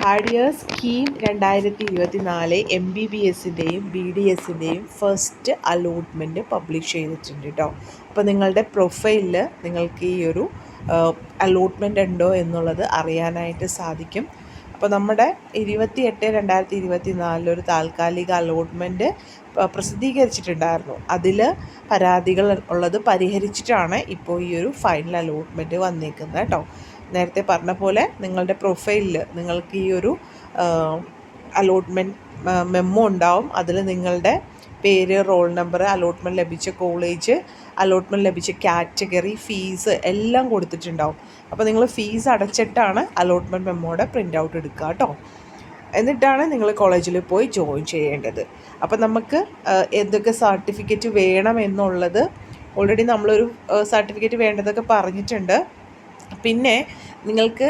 Third year scheme 2024 MBBSൻ്റെയും BDSൻ്റെയും first allotment publish ചെയ്തിട്ടുണ്ട് കേട്ടോ. അപ്പോൾ നിങ്ങളുടെ പ്രൊഫൈലിൽ നിങ്ങൾക്ക് ഈ ഒരു അലോട്ട്മെൻ്റ് ഉണ്ടോ എന്നുള്ളത് അറിയാനായിട്ട് സാധിക്കും. അപ്പോൾ നമ്മുടെ 28/2024 ഒരു താൽക്കാലിക അലോട്ട്മെൻറ്റ് പ്രസിദ്ധീകരിച്ചിട്ടുണ്ടായിരുന്നു. അതിൽ പരാതികൾ ഉള്ളത് പരിഹരിച്ചിട്ടാണ് ഇപ്പോൾ ഈ ഒരു ഫൈനൽ അലോട്ട്മെൻറ്റ് വന്നേക്കുന്നത് കേട്ടോ. നേരത്തെ പറഞ്ഞ പോലെ നിങ്ങളുടെ പ്രൊഫൈലിൽ നിങ്ങൾക്ക് ഈ ഒരു അലോട്ട്മെൻറ്റ് മെമ്മോ ഉണ്ടാവും. അതിൽ നിങ്ങളുടെ പേര്, റോൾ നമ്പർ, അലോട്ട്മെൻറ്റ് ലഭിച്ച കോളേജ്, അലോട്ട്മെൻറ്റ് ലഭിച്ച കാറ്റഗറി, ഫീസ് എല്ലാം കൊടുത്തിട്ടുണ്ടാവും. അപ്പോൾ നിങ്ങൾ ഫീസ് അടച്ചിട്ടാണ് അലോട്ട്മെൻറ്റ് മെമ്മോയുടെ പ്രിൻ്റ് ഔട്ട് എടുക്കുക കേട്ടോ. എന്നിട്ടാണ് നിങ്ങൾ കോളേജിൽ പോയി ജോയിൻ ചെയ്യേണ്ടത്. അപ്പോൾ നമുക്ക് എന്തൊക്കെ സർട്ടിഫിക്കറ്റ് വേണം എന്നുള്ളത് ഓൾറെഡി നമ്മളൊരു സർട്ടിഫിക്കറ്റ് വേണ്ടതൊക്കെ പറഞ്ഞിട്ടുണ്ട്. പിന്നെ നിങ്ങൾക്ക്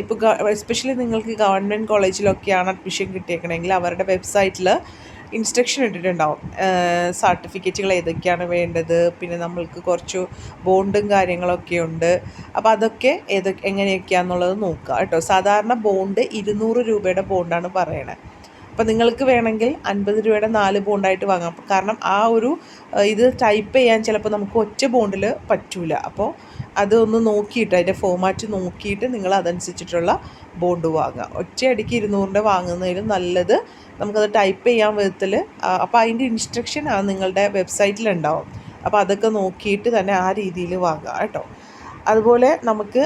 ഇപ്പോൾ എസ്പെഷ്യലി നിങ്ങൾക്ക് ഗവൺമെൻറ് കോളേജിലൊക്കെയാണ് അഡ്മിഷൻ കിട്ടിയേക്കണമെങ്കിൽ അവരുടെ വെബ്സൈറ്റിൽ ഇൻസ്ട്രക്ഷൻ ഇട്ടിട്ടുണ്ടാവും സർട്ടിഫിക്കറ്റുകൾ ഏതൊക്കെയാണ് വേണ്ടത്. പിന്നെ നമ്മൾക്ക് കുറച്ച് ബോണ്ടും കാര്യങ്ങളൊക്കെ ഉണ്ട്. അപ്പോൾ അതൊക്കെ എങ്ങനെയൊക്കെയാണെന്നുള്ളത് നോക്കുക കേട്ടോ. സാധാരണ ബോണ്ട് 200 രൂപയുടെ ബോണ്ടാണ് പറയണത്. അപ്പോൾ നിങ്ങൾക്ക് വേണമെങ്കിൽ 50 രൂപയുടെ 4 ബോണ്ടായിട്ട് വാങ്ങാം. കാരണം ആ ഒരു ഇത് ടൈപ്പ് ചെയ്യാൻ ചിലപ്പോൾ നമുക്ക് ഒറ്റ ബോണ്ടിൽ പറ്റൂല. അപ്പോൾ അതൊന്ന് നോക്കിയിട്ട് അതിൻ്റെ ഫോമാറ്റ് നോക്കിയിട്ട് നിങ്ങൾ അതനുസരിച്ചിട്ടുള്ള ബോണ്ട് വാങ്ങുക. ഒറ്റയടിക്ക് 200 വാങ്ങുന്നതിലും നല്ലത് നമുക്കത് ടൈപ്പ് ചെയ്യാൻ വിധത്തിൽ. അപ്പോൾ അതിൻ്റെ ഇൻസ്ട്രക്ഷൻ നിങ്ങളുടെ വെബ്സൈറ്റിലുണ്ടാവും. അപ്പോൾ അതൊക്കെ നോക്കിയിട്ട് തന്നെ ആ രീതിയിൽ വാങ്ങുക കേട്ടോ. അതുപോലെ നമുക്ക്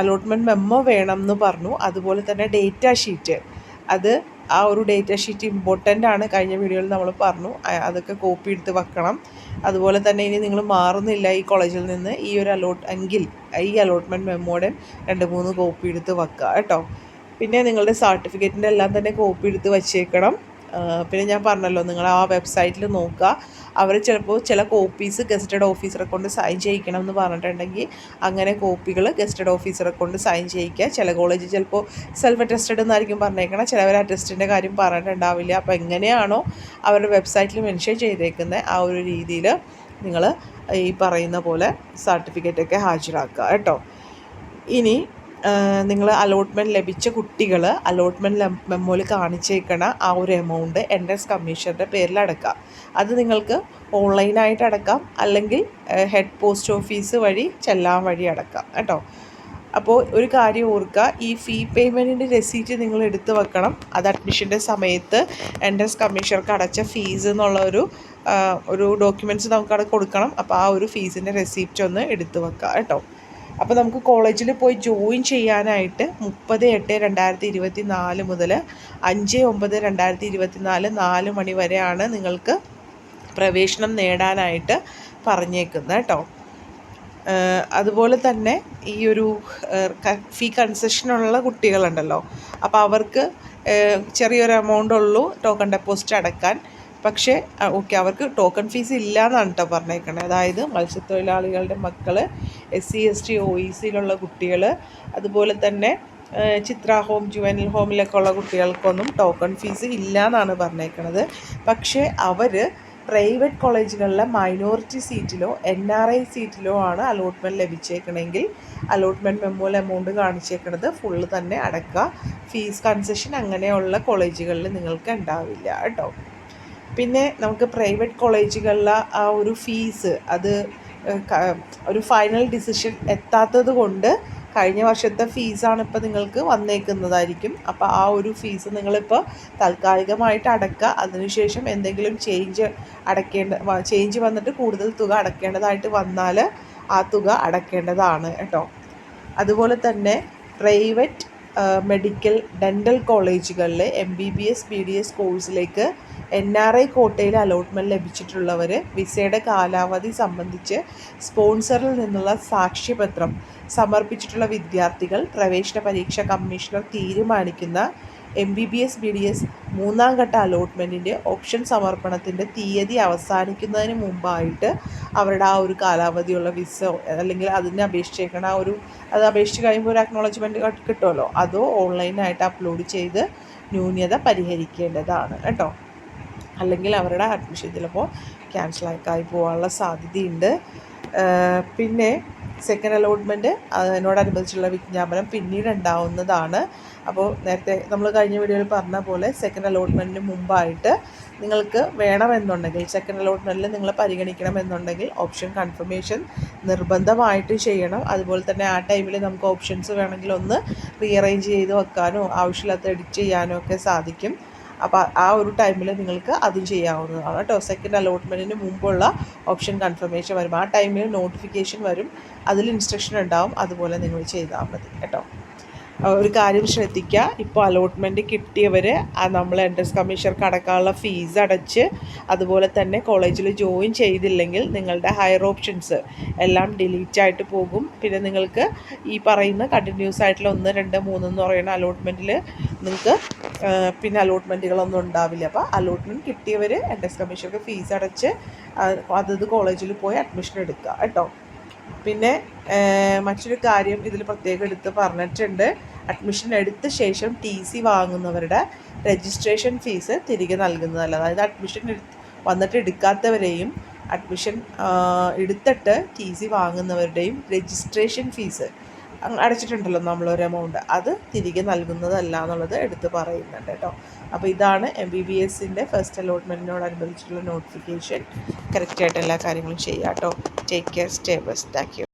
അലോട്ട്മെൻറ്റ് മെമ്മോ വേണം എന്ന് പറഞ്ഞു. അതുപോലെ തന്നെ ഡേറ്റ ഷീറ്റ്, അത് ആ ഒരു ഡേറ്റ ഷീറ്റ് ഇമ്പോർട്ടൻ്റ് ആണ്. കഴിഞ്ഞ വീഡിയോയിൽ നമ്മൾ പറഞ്ഞു അതൊക്കെ കോപ്പി എടുത്ത് വെക്കണം. അതുപോലെ തന്നെ ഇനി നിങ്ങൾ മാറുന്നില്ല ഈ കോളേജിൽ നിന്ന് ഈ ഒരു ഈ അലോട്ട്മെൻറ്റ് മെമ്മോയുടെ 2-3 കോപ്പി എടുത്ത് വെക്കുക കേട്ടോ. പിന്നെ നിങ്ങളുടെ സർട്ടിഫിക്കറ്റിൻ്റെ എല്ലാം തന്നെ കോപ്പി എടുത്ത് വച്ചേക്കണം. പിന്നെ ഞാൻ പറഞ്ഞല്ലോ, നിങ്ങൾ ആ വെബ്സൈറ്റിൽ നോക്കുക. അവർ ചിലപ്പോൾ ചില കോപ്പീസ് ഗസറ്റഡ് ഓഫീസറെ കൊണ്ട് സൈൻ ചെയ്യിക്കണം എന്ന് പറഞ്ഞിട്ടുണ്ടെങ്കിൽ അങ്ങനെ കോപ്പികൾ ഗസറ്റഡ് ഓഫീസറെ കൊണ്ട് സൈൻ ചെയ്യിക്കുക. ചില കോളേജ് ചിലപ്പോൾ സെൽഫ് അറ്റസ്റ്റഡ് എന്നായിരിക്കും പറഞ്ഞേക്കണം. ചിലവർ അറ്റസ്റ്റിൻ്റെ കാര്യം പറഞ്ഞിട്ടുണ്ടാവില്ല. അപ്പോൾ എങ്ങനെയാണോ അവരുടെ വെബ്സൈറ്റിൽ മെൻഷൻ ചെയ്തേക്കുന്നത് ആ ഒരു രീതിയിൽ നിങ്ങൾ ഈ പറയുന്ന പോലെ സർട്ടിഫിക്കറ്റൊക്കെ ഹാജരാക്കുക കേട്ടോ. ഇനി നിങ്ങൾ അലോട്ട്മെൻറ്റ് ലഭിച്ച കുട്ടികൾ അലോട്ട്മെൻറ്റ് മെമ്മോയിൽ കാണിച്ചേക്കണ ആ ഒരു എമൗണ്ട് എൻട്രൻസ് കമ്മീഷൻ്റെ പേരിൽ അടക്കാം. അത് നിങ്ങൾക്ക് ഓൺലൈനായിട്ട് അടക്കാം, അല്ലെങ്കിൽ ഹെഡ് പോസ്റ്റ് ഓഫീസ് വഴി ചെല്ലാൻ വഴി അടക്കാം കേട്ടോ. അപ്പോൾ ഒരു കാര്യം ഓർക്കുക, ഈ ഫീ പേയ്മെൻറ്റിൻ്റെ റെസീറ്റ് നിങ്ങൾ എടുത്ത് വെക്കണം. അത് അഡ്മിഷൻ്റെ സമയത്ത് എൻട്രൻസ് കമ്മീഷണർക്ക് അടച്ച ഫീസ് എന്നുള്ള ഒരു ഡോക്യുമെൻറ്റ്സ് നമുക്കവിടെ കൊടുക്കണം. അപ്പോൾ ആ ഒരു ഫീസിൻ്റെ റെസീപ്റ്റ് ഒന്ന് എടുത്ത് വെക്കുക കേട്ടോ. അപ്പോൾ നമുക്ക് കോളേജിൽ പോയി ജോയിൻ ചെയ്യാനായിട്ട് 30/8/2024 മുതൽ 5/9/2024 4 മണി വരെയാണ് നിങ്ങൾക്ക് പ്രവേശനം നേടാനായിട്ട് പറഞ്ഞേക്കുന്നത് കേട്ടോ. അതുപോലെ തന്നെ ഈ ഒരു ഫീ കൺസെഷനുള്ള കുട്ടികളുണ്ടല്ലോ, അപ്പോൾ അവർക്ക് ചെറിയൊരു എമൗണ്ട് ഉള്ളൂ ടോക്കൺ ഡെപ്പോസിറ്റ് അടക്കാൻ. പക്ഷേ അവർക്ക് ടോക്കൺ ഫീസ് ഇല്ല എന്നാണ് കേട്ടോ പറഞ്ഞേക്കണത്. അതായത് മത്സ്യത്തൊഴിലാളികളുടെ മക്കൾ, SC ST OECയിലുള്ള കുട്ടികൾ, അതുപോലെ തന്നെ ചിത്ര ഹോം, ജുവനൽ ഹോമിലൊക്കെ ഉള്ള കുട്ടികൾക്കൊന്നും ടോക്കൺ ഫീസ് ഇല്ല എന്നാണ് പറഞ്ഞേക്കണത്. പക്ഷേ അവർ പ്രൈവറ്റ് കോളേജുകളിലെ മൈനോറിറ്റി സീറ്റിലോ NRI സീറ്റിലോ ആണ് അലോട്ട്മെൻറ്റ് ലഭിച്ചേക്കണമെങ്കിൽ അലോട്ട്മെൻറ്റ് മെമ്മോയിൽ എമൗണ്ട് കാണിച്ചേക്കണത് ഫുള്ള് തന്നെ അടക്കുക. ഫീസ് കൺസെഷൻ അങ്ങനെയുള്ള കോളേജുകളിൽ നിങ്ങൾക്ക് ഉണ്ടാവില്ല കേട്ടോ. പിന്നെ നമുക്ക് പ്രൈവറ്റ് കോളേജുകളിലെ ആ ഒരു ഫീസ് അത് ഒരു ഫൈനൽ ഡിസിഷൻ എത്താത്തത് കൊണ്ട് കഴിഞ്ഞ വർഷത്തെ ഫീസാണ് ഇപ്പോൾ നിങ്ങൾക്ക് വന്നേക്കുന്നതായിരിക്കും. അപ്പോൾ ആ ഒരു ഫീസ് നിങ്ങളിപ്പോൾ താൽക്കാലികമായിട്ട് അടക്കുക. അതിനുശേഷം എന്തെങ്കിലും ചേഞ്ച് വന്നിട്ട് കൂടുതൽ തുക അടയ്ക്കേണ്ടതായിട്ട് വന്നാൽ ആ തുക അടയ്ക്കേണ്ടതാണ് കേട്ടോ. അതുപോലെ തന്നെ പ്രൈവറ്റ് മെഡിക്കൽ, ഡെൻ്റൽ കോളേജുകളിൽ MBBS BDS കോഴ്സിലേക്ക് NRI കോട്ടയിൽ അലോട്ട്മെൻറ്റ് ലഭിച്ചിട്ടുള്ളവർ വിസയുടെ കാലാവധി സംബന്ധിച്ച് സ്പോൺസറിൽ നിന്നുള്ള സാക്ഷ്യപത്രം സമർപ്പിച്ചിട്ടുള്ള വിദ്യാർത്ഥികൾ പ്രവേശന പരീക്ഷ കമ്മീഷണർ തീരുമാനിക്കുന്ന MBBS BDS 3ാം ഘട്ട അലോട്ട്മെൻറ്റിൻ്റെ ഓപ്ഷൻ സമർപ്പണത്തിൻ്റെ തീയതി അവസാനിക്കുന്നതിന് മുമ്പായിട്ട് അവരുടെ ആ ഒരു കാലാവധിയുള്ള വിസ അല്ലെങ്കിൽ അതിനെ അപേക്ഷിച്ചേക്കണ അത് അപേക്ഷിച്ച് കഴിയുമ്പോൾ ഒരു അക്നോളജ്മെൻറ്റ് കിട്ടുമല്ലോ, അതോ ഓൺലൈനായിട്ട് അപ്ലോഡ് ചെയ്ത് ന്യൂനത പരിഹരിക്കേണ്ടതാണ് കേട്ടോ. അല്ലെങ്കിൽ അവരുടെ അഡ്മിഷൻ ചിലപ്പോൾ ക്യാൻസലായി പോകാനുള്ള സാധ്യതയുണ്ട്. പിന്നെ സെക്കൻഡ് അലോട്ട്മെൻറ്റ് അതിനോടനുബന്ധിച്ചുള്ള വിജ്ഞാപനം പിന്നീട് ഉണ്ടാവുന്നതാണ്. അപ്പോൾ നേരത്തെ നമ്മൾ കഴിഞ്ഞ വീഡിയോയിൽ പറഞ്ഞ പോലെ സെക്കൻഡ് അലോട്ട്മെൻറ്റിന് മുമ്പായിട്ട് നിങ്ങൾക്ക് വേണമെന്നുണ്ടെങ്കിൽ, സെക്കൻഡ് അലോട്ട്മെൻറ്റിൽ നിങ്ങൾ പരിഗണിക്കണമെന്നുണ്ടെങ്കിൽ ഓപ്ഷൻ കൺഫർമേഷൻ നിർബന്ധമായിട്ട് ചെയ്യണം. അതുപോലെ തന്നെ ആ ടൈമിൽ നമുക്ക് ഓപ്ഷൻസ് വേണമെങ്കിൽ ഒന്ന് റീഅറേഞ്ച് ചെയ്ത് വെക്കാനോ ആവശ്യമില്ലാത്ത എഡിറ്റ് ചെയ്യാനോ ഒക്കെ സാധിക്കും. അപ്പോൾ ആ ഒരു ടൈമിൽ നിങ്ങൾക്ക് അതും ചെയ്യാവുന്നതാണ് കേട്ടോ. സെക്കൻഡ് അലോട്ട്മെൻറ്റിന് മുമ്പുള്ള ഓപ്ഷൻ കൺഫർമേഷൻ വരും. ആ ടൈമിൽ നോട്ടിഫിക്കേഷൻ വരും, അതിൽ ഇൻസ്ട്രക്ഷൻ ഉണ്ടാവും, അതുപോലെ നിങ്ങൾ ചെയ്താൽ മതി കേട്ടോ. ഒരു കാര്യം ശ്രദ്ധിക്കുക, ഇപ്പോൾ അലോട്ട്മെൻറ്റ് കിട്ടിയവർ നമ്മൾ എൻട്രൻസ് കമ്മീഷണർക്ക് അടക്കാനുള്ള ഫീസ് അടച്ച് അതുപോലെ തന്നെ കോളേജിൽ ജോയിൻ ചെയ്തില്ലെങ്കിൽ നിങ്ങളുടെ ഹയർ ഓപ്ഷൻസ് എല്ലാം ഡിലീറ്റ് ആയിട്ട് പോകും. പിന്നെ നിങ്ങൾക്ക് ഈ പറയുന്ന കണ്ടിന്യൂസ് ആയിട്ടുള്ള 1, 2, 3 എന്ന് പറയുന്ന അലോട്ട്മെൻറ്റിൽ നിങ്ങൾക്ക് പിന്നെ അലോട്ട്മെൻറ്റുകളൊന്നും ഉണ്ടാവില്ല. അപ്പോൾ അലോട്ട്മെൻറ്റ് കിട്ടിയവർ എൻട്രൻസ് കമ്മീഷണർക്ക് ഫീസ് അടച്ച് അതത് കോളേജിൽ പോയി അഡ്മിഷൻ എടുക്കുക കേട്ടോ. പിന്നെ മറ്റൊരു കാര്യം ഇതിൽ പ്രത്യേകം എടുത്ത് പറഞ്ഞിട്ടുണ്ട്, അഡ്മിഷൻ എടുത്ത ശേഷം TC വാങ്ങുന്നവരുടെ രജിസ്ട്രേഷൻ ഫീസ് തിരികെ നൽകുന്നതല്ല. അതായത് അഡ്മിഷൻ വന്നിട്ട് എടുക്കാത്തവരെയും അഡ്മിഷൻ എടുത്തിട്ട് TC വാങ്ങുന്നവരുടെയും രജിസ്ട്രേഷൻ ഫീസ് അടച്ചിട്ടുണ്ടല്ലോ നമ്മളൊരു എമൗണ്ട്, അത് തിരികെ നൽകുന്നതല്ല എന്നുള്ളത് എടുത്ത് പറയുന്നുണ്ട് കേട്ടോ. അപ്പോൾ ഇതാണ് MBBSൻ്റെ ഫസ്റ്റ് അലോട്ട്മെൻറ്റിനോടനുബന്ധിച്ചുള്ള നോട്ടിഫിക്കേഷൻ. കറക്റ്റായിട്ട് എല്ലാ കാര്യങ്ങളും ചെയ്യാം കേട്ടോ. Take care, stay best. Thank you.